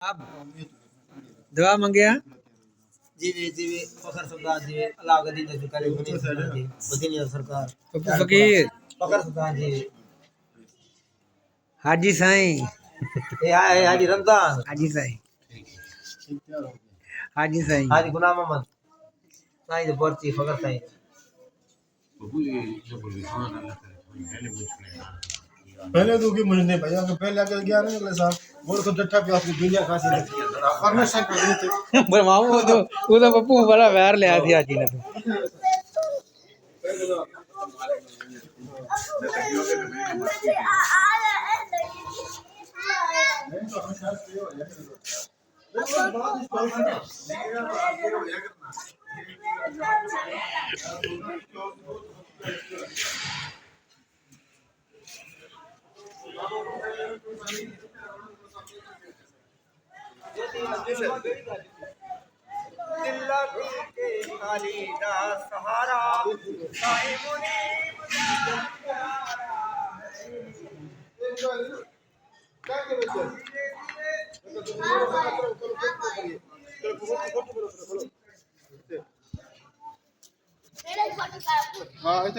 अब दुआ मंगिया जीवे जीवे फखर सरदार जी अलाउद्दीन जी करे बदलिया सरकार पप्पू फकीर फखर सरदार जी हाजी साईं ये आए हाजी रमजान हाजी साईं हाजी साईं हाजी गुलाम मोहम्मद साईं जो पर्ची फखर साईं पहले तो की मुझे नहीं भैया पहले आके गया नहीं अगले साल बोल को जट्टा पे अपनी दुनिया खासी परमिशन कर दी थी पर मामू वो तो पप्पू बड़ा वैर ले थी हाजी ने तो दिल्ला के खाली दा सहारा साईं मुनीब क्या के बच्चे हाँ